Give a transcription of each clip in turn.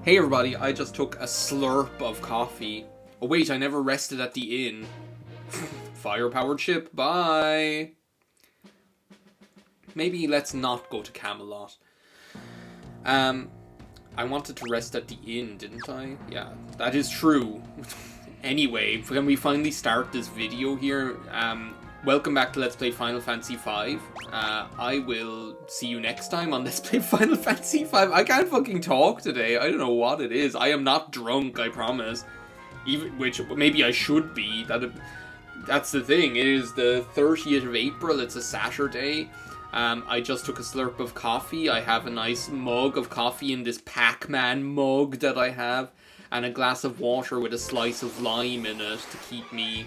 Hey everybody, I just took a slurp of coffee. Oh wait, I never rested at the inn. Fire-powered ship, bye! Maybe let's not go to Camelot. I wanted to rest at the inn, didn't I? Yeah, that is true. Anyway, can we finally start this video here? Welcome back to Let's Play Final Fantasy V. I will see you next time on Let's Play Final Fantasy V. I can't fucking talk today. I don't know what it is. I am not drunk, I promise. Which maybe I should be. That's the thing. It is the 30th of April. It's a Saturday. I just took a slurp of coffee. I have a nice mug of coffee in this Pac-Man mug that I have. And a glass of water with a slice of lime in it to keep me...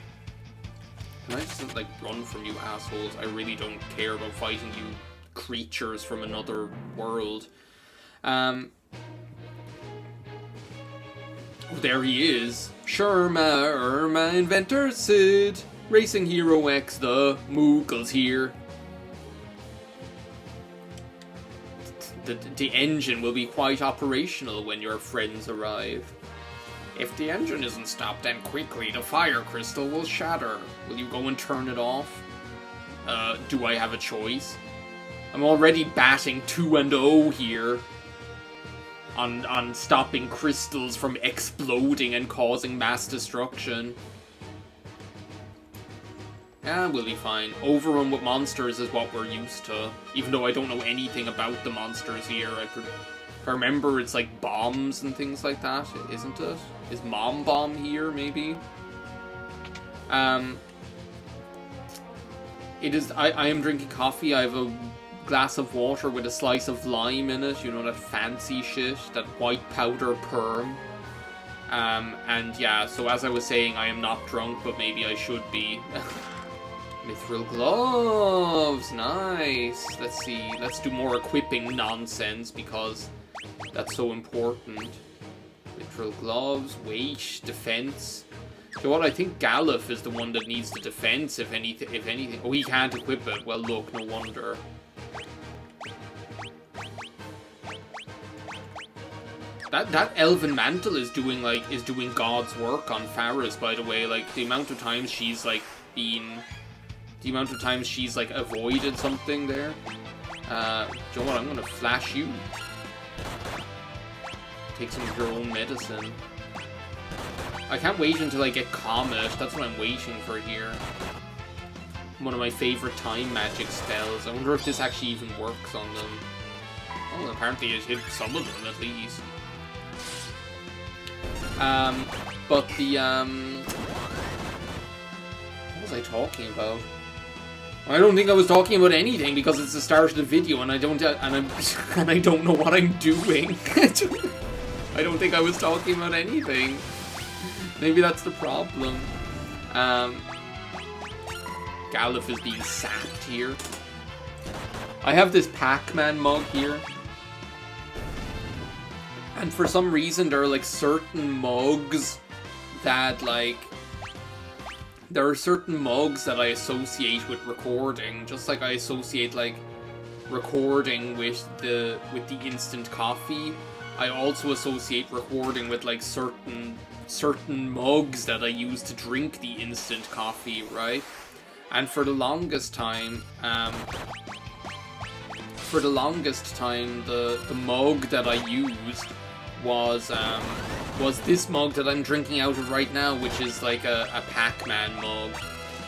Can I just, like, run from you assholes? I really don't care about fighting you creatures from another world. Oh, there he is. Irma, Inventor Sid. Racing Hero X, the Moogle's here. The engine will be quite operational when your friends arrive. If the engine isn't stopped then quickly, the fire crystal will shatter. Will you go and turn it off? Do I have a choice? I'm already batting 2-0 here. On stopping crystals from exploding and causing mass destruction. Yeah, we'll be fine. Overrun with monsters is what we're used to. Even though I don't know anything about the monsters here. If I remember, it's like bombs and things like that, isn't it? Is Mom Bomb here, maybe? It is. I am drinking coffee. I have a glass of water with a slice of lime in it. You know, that fancy shit, that white powder perm. And yeah, so as I was saying, I am not drunk, but maybe I should be. Mithril gloves, nice. Let's see. Let's do more equipping nonsense because that's so important. Mithril gloves, weight, defense. So what? I think Galuf is the one that needs the defense, if anything. Oh, he can't equip it. Well, look, no wonder. That elven mantle is doing God's work on Faris, by the way. Like the amount of times she's like avoided something there. Do you know what? I'm gonna flash you. Take some of your own medicine. I can't wait until I get Comet. That's what I'm waiting for here. One of my favorite time magic spells. I wonder if this actually even works on them. Oh, apparently it hit some of them at least. But the, what was I talking about? I don't think I was talking about anything because it's the start of the video and I don't know what I'm doing. I don't think I was talking about anything. Maybe that's the problem. Galuf is being sacked here. I have this Pac-Man mug here. And for some reason there are like certain mugs that like... There are certain mugs that I associate with recording, just like I associate like recording with the instant coffee. I also associate recording with like certain mugs that I use to drink the instant coffee, right? And for the longest time, the mug that I used was this mug that I'm drinking out of right now, which is like a Pac-Man mug.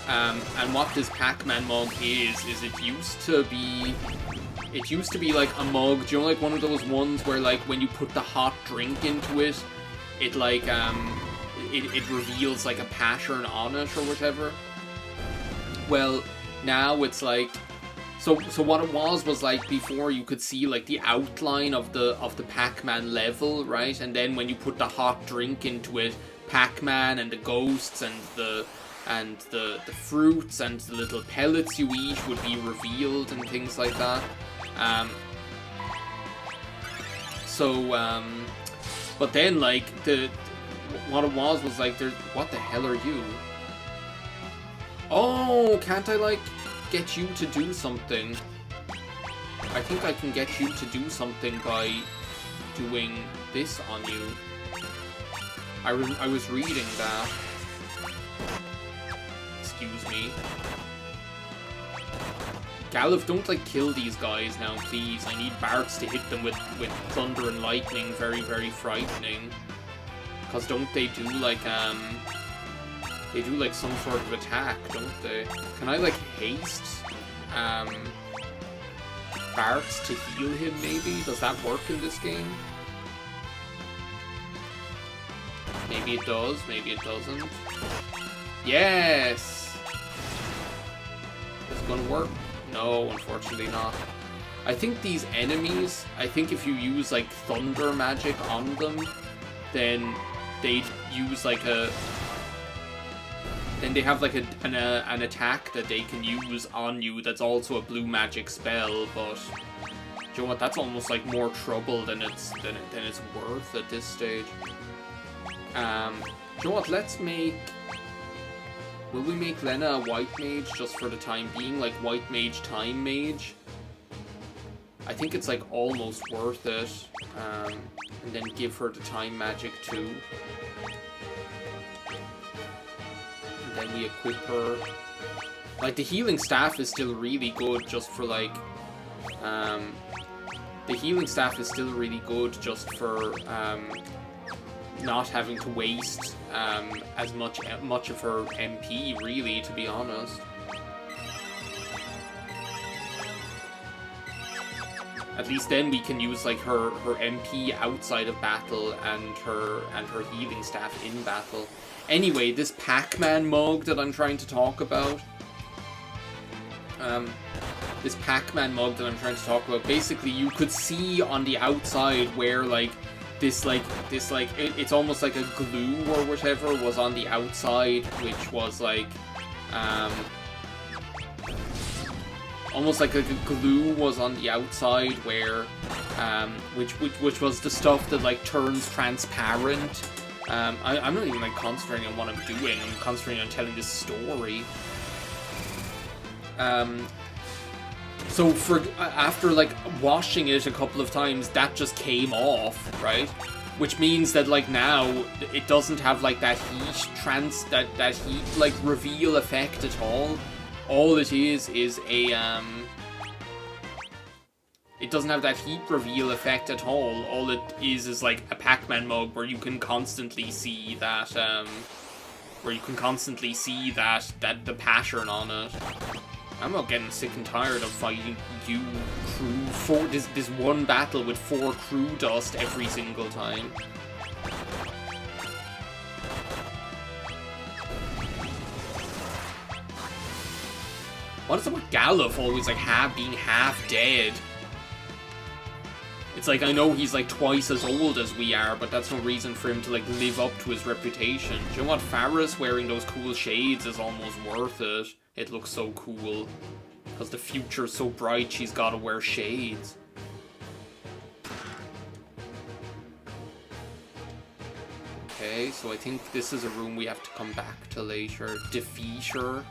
And what this Pac-Man mug is it used to be like a mug, do you know, like one of those ones where like when you put the hot drink into it, it like it reveals like a pattern on it or whatever. Well, now it's like so what it was like before you could see like the outline of the Pac-Man level, right? And then when you put the hot drink into it, Pac-Man and the ghosts and the fruits and the little pellets you eat would be revealed and things like that. But then like what it was like what the hell are you? Oh, can't I like get you to do something? I think I can get you to do something by doing this on you. I was reading that. Excuse me. Galuf, don't like kill these guys now, please. I need Bartz to hit them with thunder and lightning. Very, very frightening. Because don't they do like they do like some sort of attack, don't they? Can I like haste Bartz to heal him maybe? Does that work in this game? Maybe it does, maybe it doesn't. Yes! Is it gonna work? No, unfortunately not. I think these enemies, I think if you use like thunder magic on them, then they use like a... Then they have like an attack that they can use on you that's also a blue magic spell, but... Do you know what, that's almost like more trouble than it's worth at this stage. Do you know what, let's make... Will we make Lena a white mage just for the time being? Like white mage, time mage? I think it's like almost worth it. And then give her the time magic too. And then we equip her. Like the healing staff is still really good just for like... the healing staff is still really good just for... not having to waste as much of her MP, really, to be honest. At least then we can use like her MP outside of battle and her healing staff in battle. Anyway, this Pac-Man mug that I'm trying to talk about. Basically you could see on the outside where like this it's almost like a glue or whatever was on the outside, which was like almost like a glue was on the outside where which was the stuff that like turns transparent. I'm not even like concentrating on what I'm doing. I'm concentrating on telling this story. So for after like washing it a couple of times, that just came off, right? Which means that like now it doesn't have like that that heat like reveal effect at all. All it is a it doesn't have that heat reveal effect at all. All it is like a Pac-Man mug where you can constantly see that the pattern on it. I'm not getting sick and tired of fighting you crew for this one battle with 4 crew dust every single time. What is it with Galuf always like being half dead? It's like, I know he's like twice as old as we are, but that's no reason for him to like live up to his reputation. Do you know what? Faris wearing those cool shades is almost worth it. It looks so cool. Because the future's so bright, she's gotta wear shades. Okay, so I think this is a room we have to come back to later. Defeat her.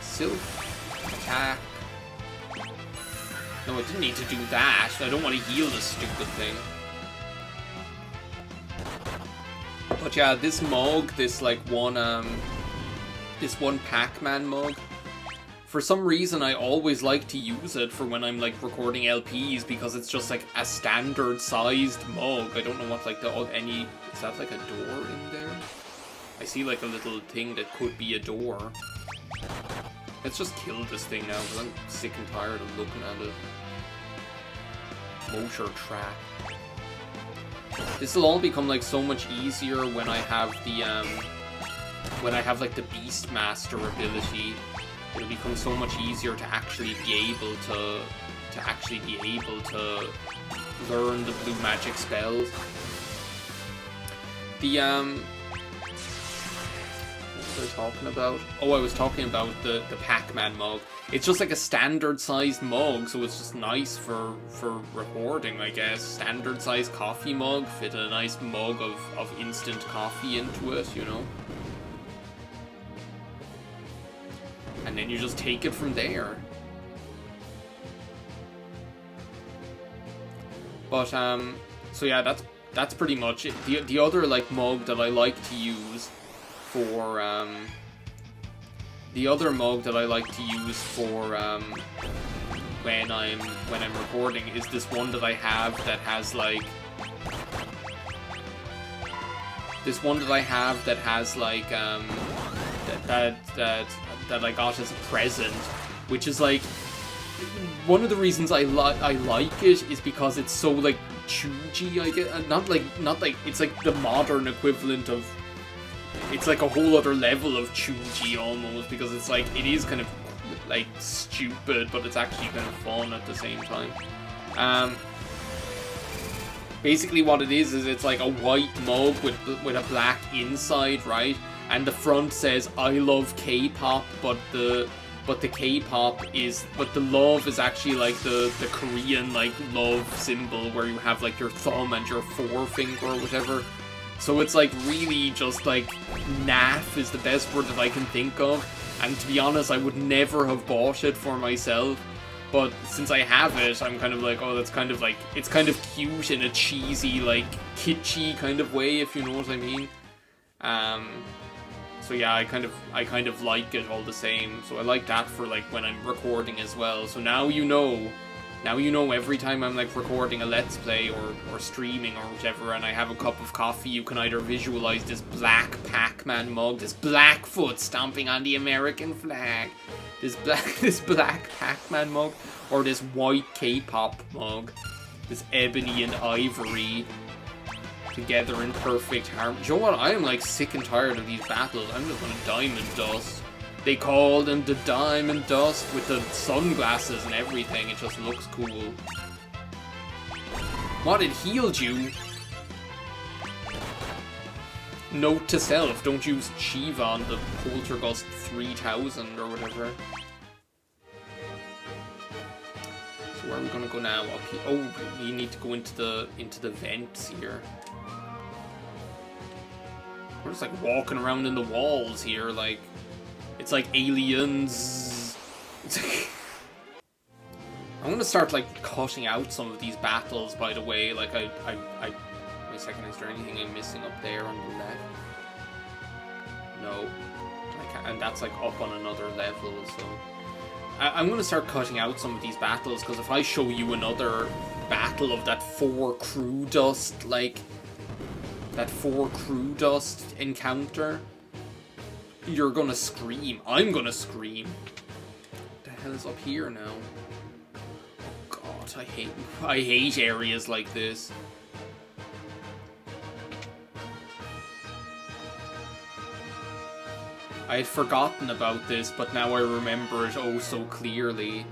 Silk. Attack. No, I didn't need to do that. I don't want to heal this stupid thing. But yeah, this mug, this one Pac-Man mug, for some reason I always like to use it for when I'm like recording LPs because it's just like a standard sized mug. I don't know what like is that like a door in there? I see like a little thing that could be a door. Let's just kill this thing now because I'm sick and tired of looking at it. Motor trap. This will all become like so much easier when I have the like the Beastmaster ability. It'll become so much easier to actually be able to learn the blue magic spells. What was I talking about? Oh, I was talking about the Pac-Man mug. It's just like a standard-sized mug, so it's just nice for recording, I guess. Standard-sized coffee mug, fit a nice mug of instant coffee into it, you know? And then you just take it from there. But so yeah, that's pretty much it. The other like mug that I like to use for when I'm recording is this one that I have that has like that I got as a present, which is like one of the reasons I like it is because it's so like chuggy. I get not like it's like the modern equivalent of, it's like a whole other level of chuggy almost, because it's like it is kind of like stupid, but it's actually kind of fun at the same time. Basically what it is it's like a white mug with a black inside, right? And the front says I love K-pop, but the love is actually like the Korean like love symbol where you have like your thumb and your forefinger or whatever. So it's like really just like naff is the best word that I can think of. And to be honest, I would never have bought it for myself. But since I have it, I'm kind of like, oh, that's kind of like, it's kind of cute in a cheesy, like, kitschy kind of way, if you know what I mean. So yeah, I kind of like it all the same. So I like that for like when I'm recording as well. So now you know every time I'm like recording a Let's Play or streaming or whatever, and I have a cup of coffee, you can either visualize this black Pac-Man mug, this black foot stomping on the American flag, this black Pac-Man mug, or this white K-pop mug, this ebony and ivory together in perfect harmony. You know what? I am like sick and tired of these battles. I'm just gonna diamond dust. They call them the diamond dust with the sunglasses and everything. It just looks cool. What, it healed you? Note to self, don't use Shiva on the Poltergust 3000 or whatever. So where are we gonna go now? Up here. Oh, we need to go into the vents here. We're just like walking around in the walls here, like it's like aliens. It's like I'm gonna start like cutting out some of these battles, by the way. Like wait a second, is there anything I'm missing up there on the left? No. I can't, and that's like up on another level, so I'm gonna start cutting out some of these battles, because if I show you another battle of that 4 crew dust, like that 4 crew dust encounter, you're gonna scream. I'm gonna scream. What the hell is up here now? Oh god, I hate areas like this. I had forgotten about this, but now I remember it oh so clearly.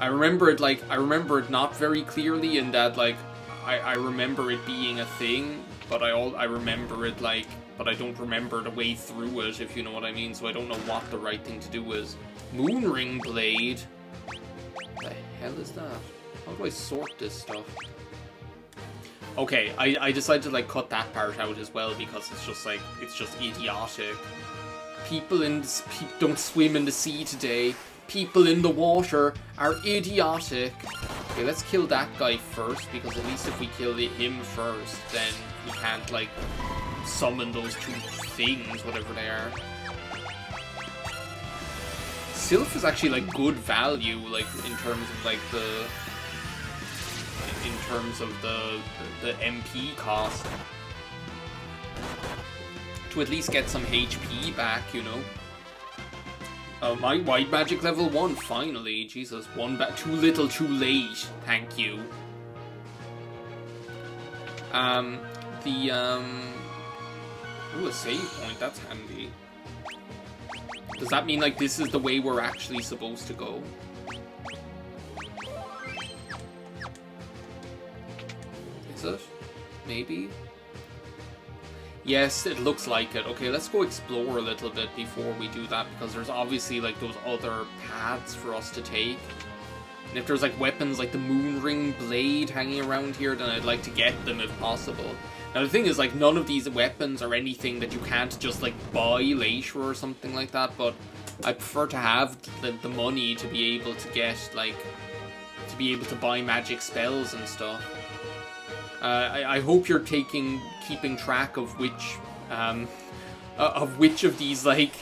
I remember it not very clearly in that, like, I remember it being a thing, but I remember it, like, but I don't remember the way through it, if you know what I mean, so I don't know what the right thing to do is. Moonring Blade? What the hell is that? How do I sort this stuff? Okay, I decided to, like, cut that part out as well, because it's just, like, it's just idiotic. People don't swim in the sea today. People in the water are idiotic. Okay, let's kill that guy first, because at least if we kill him first, then he can't, like, summon those 2 things, whatever they are. Sylph is actually, like, good value, like, in terms of, like, the MP cost. To at least get some HP back, you know. My white magic level 1, finally. Jesus, too little, too late. Thank you. Ooh, a save point, that's handy. Does that mean, like, this is the way we're actually supposed to go? Is it? Maybe? Yes, it looks like it. Okay, let's go explore a little bit before we do that, because there's obviously, like, those other paths for us to take. And if there's, like, weapons like the Moonring Blade hanging around here, then I'd like to get them if possible. Now, the thing is, like, none of these weapons are anything that you can't just, like, buy later or something like that, but I prefer to have the money to be able to get, like, to be able to buy magic spells and stuff. I hope you're keeping track of which of these like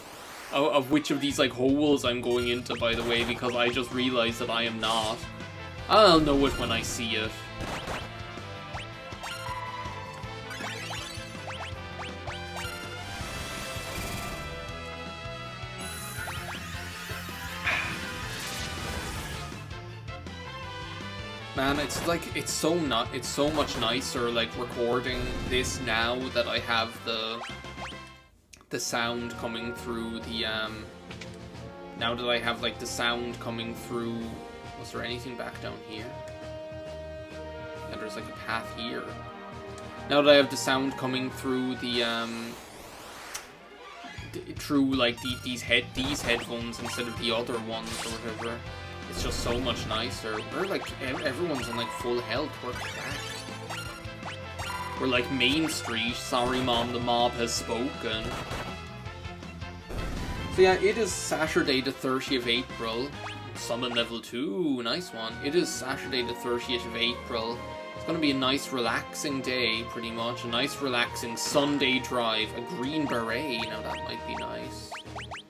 holes I'm going into, by the way, because I just realized that I am not. I'll know it when I see it. Man, it's so much nicer like recording this now that I have the sound coming through the now that I have like the sound coming through. Was there anything back down here? Yeah, there's like a path here. Now that I have the sound coming through the through like these headphones instead of the other ones or whatever. It's just so much nicer. We're like, everyone's on like full health. We're cracked. We're like Main Street. Sorry mom, the mob has spoken. So yeah, it is Saturday the 30th of April. Summon level 2, nice one. It is Saturday the 30th of April. It's gonna be a nice relaxing day, pretty much. A nice relaxing Sunday drive. A green beret, now that might be nice.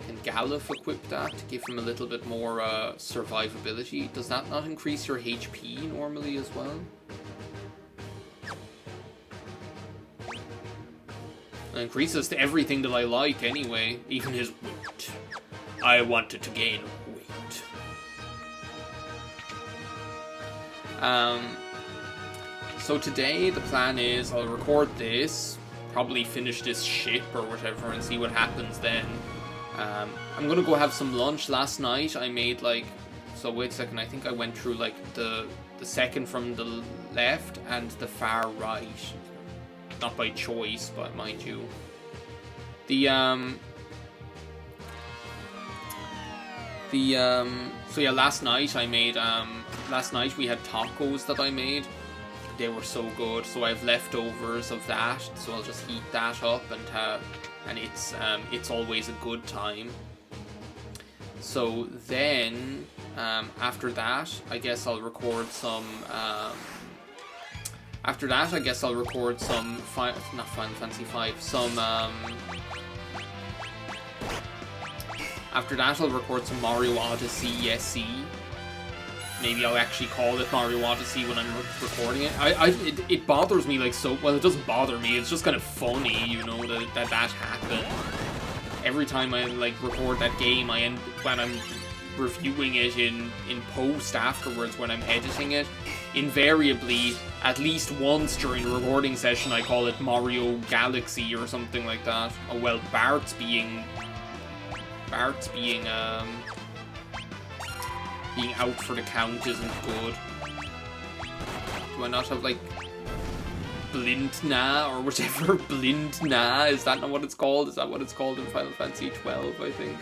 Can Galuf equip that to give him a little bit more survivability? Does that not increase your HP normally as well? It increases to everything that I like anyway, even his weight. I wanted to gain weight. So today the plan is I'll record this, probably finish this ship or whatever and see what happens then. I'm gonna go have some lunch. Last night I made like, so wait a second, I think I went through like the second from the left and the far right. Not by choice, but mind you. So yeah, last night I made, last night we had tacos that I made. They were so good, so I have leftovers of that, so I'll just heat that up and it's always a good time. So then, after that, I guess I'll record some, not Final Fantasy 5, some, after that I'll record some Mario Odyssey SE. Maybe I'll actually call it Mario Odyssey when I'm recording it. It bothers me like so. Well, it doesn't bother me. It's just kind of funny, you know, that happened. Every time I like record that game, when I'm reviewing it in post afterwards, when I'm editing it, invariably at least once during a recording session, I call it Mario Galaxy or something like that. Oh well, Bart's being out for the count isn't good. Do I not have like Blindna or whatever? Blindna? Is that not what it's called? Is that what it's called in Final Fantasy 12, I think?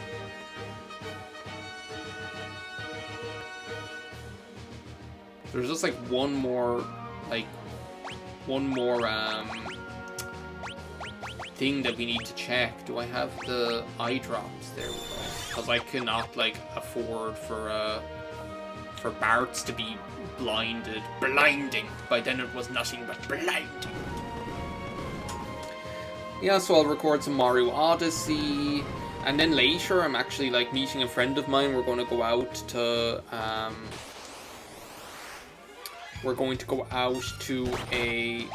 There's just like one more thing that we need to check. Do I have the eye drops? There we go. Because I cannot like afford for Bart's to be blinding. By then it was nothing but blinding. Yeah, so I'll record some Mario Odyssey, and then later I'm actually like meeting a friend of mine. We're going to go out to a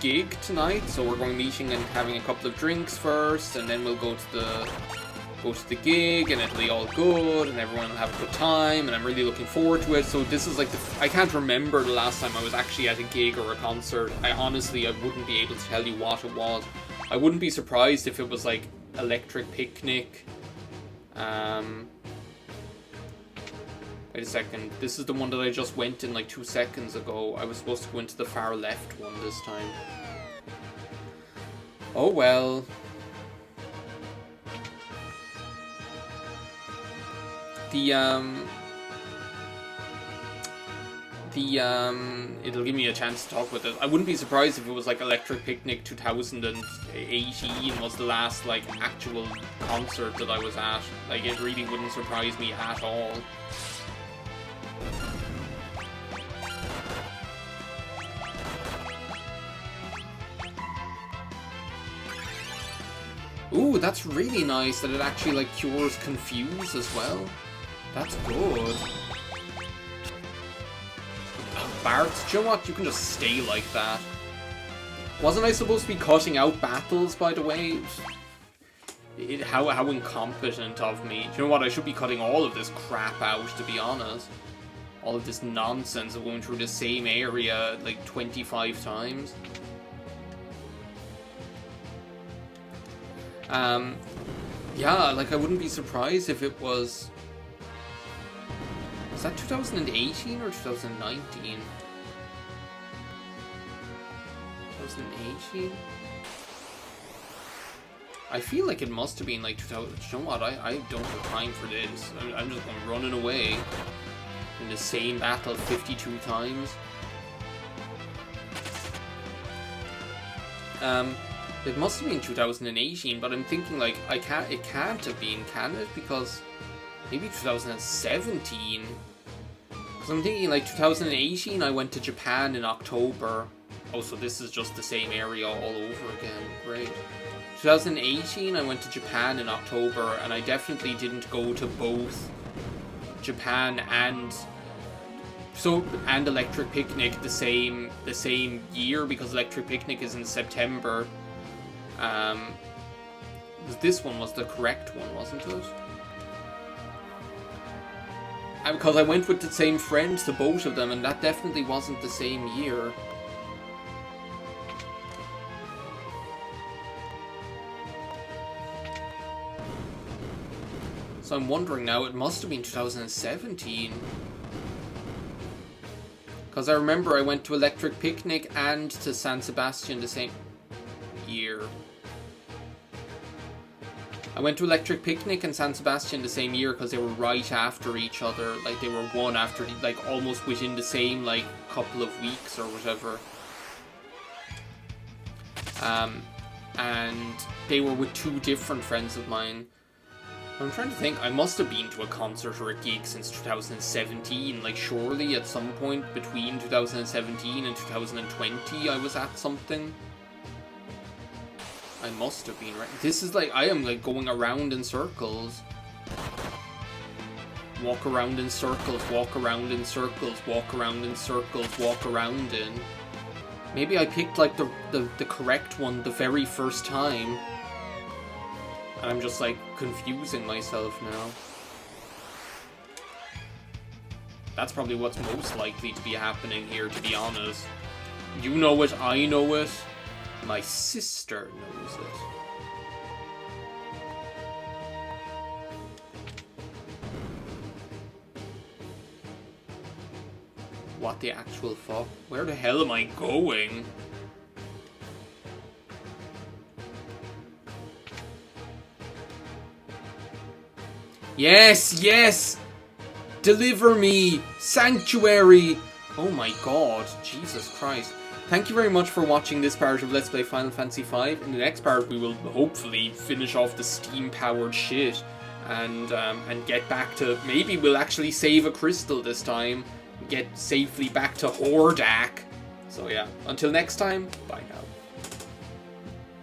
gig tonight. So we're going meeting and having a couple of drinks first, and then we'll go to the gig, and it'll be all good, and everyone will have a good time, and I'm really looking forward to it. So this is like I can't remember the last time I was actually at a gig or a concert. I wouldn't be able to tell you what it was. I wouldn't be surprised if it was like Electric Picnic. Wait a second, this is the one that I just went in like 2 seconds ago. I was supposed to go into the far left one this time. Oh well. It'll give me a chance to talk with it. I wouldn't be surprised if it was like Electric Picnic 2018 was the last like actual concert that I was at. Like it really wouldn't surprise me at all. Ooh, that's really nice that it actually, like, cures Confuse as well. That's good. Oh, Bart, do you know what? You can just stay like that. Wasn't I supposed to be cutting out battles, by the way? How incompetent of me. Do you know what? I should be cutting all of this crap out, to be honest. All of this nonsense of going through the same area, like, 25 times. Yeah, like, I wouldn't be surprised if it was... Was that 2018 or 2019? 2018? I feel like it must have been like 2000. You know what? I don't have time for this. I'm just running away in the same battle 52 times. It must have been 2018, but I'm thinking like it can't have been, can it? Because maybe 2017. Because I'm thinking like 2018 I went to Japan in October. Oh, so this is just the same area all over again. Great. 2018 I went to Japan in October, and I definitely didn't go to both Japan and Electric Picnic the same year, because Electric Picnic is in September. This one was the correct one, wasn't it? Because I went with the same friends to both of them, and that definitely wasn't the same year. So I'm wondering now, it must have been 2017. Because I remember I went to Electric Picnic and to San Sebastian the same year. I went to Electric Picnic and San Sebastian the same year because they were right after each other. Like, they were one after, like, almost within the same, like, couple of weeks or whatever. And they were with two different friends of mine. I'm trying to think, I must have been to a concert or a gig since 2017. Like, surely at some point between 2017 and 2020 I was at something. I must have been, right? This is like, I am like going around in circles. Walk around in circles, walk around in circles, walk around in circles, walk around in. Maybe I picked like the correct one the very first time. And I'm just like confusing myself now. That's probably what's most likely to be happening here, to be honest. You know it, I know it. My sister knows it. What the actual fuck? Where the hell am I going? Yes, yes! Deliver me! Sanctuary! Oh my god, Jesus Christ. Thank you very much for watching this part of Let's Play Final Fantasy V. In the next part we will hopefully finish off the steam-powered shit and get back to... Maybe we'll actually save a crystal this time. Get safely back to Hordak. So yeah, until next time, bye now.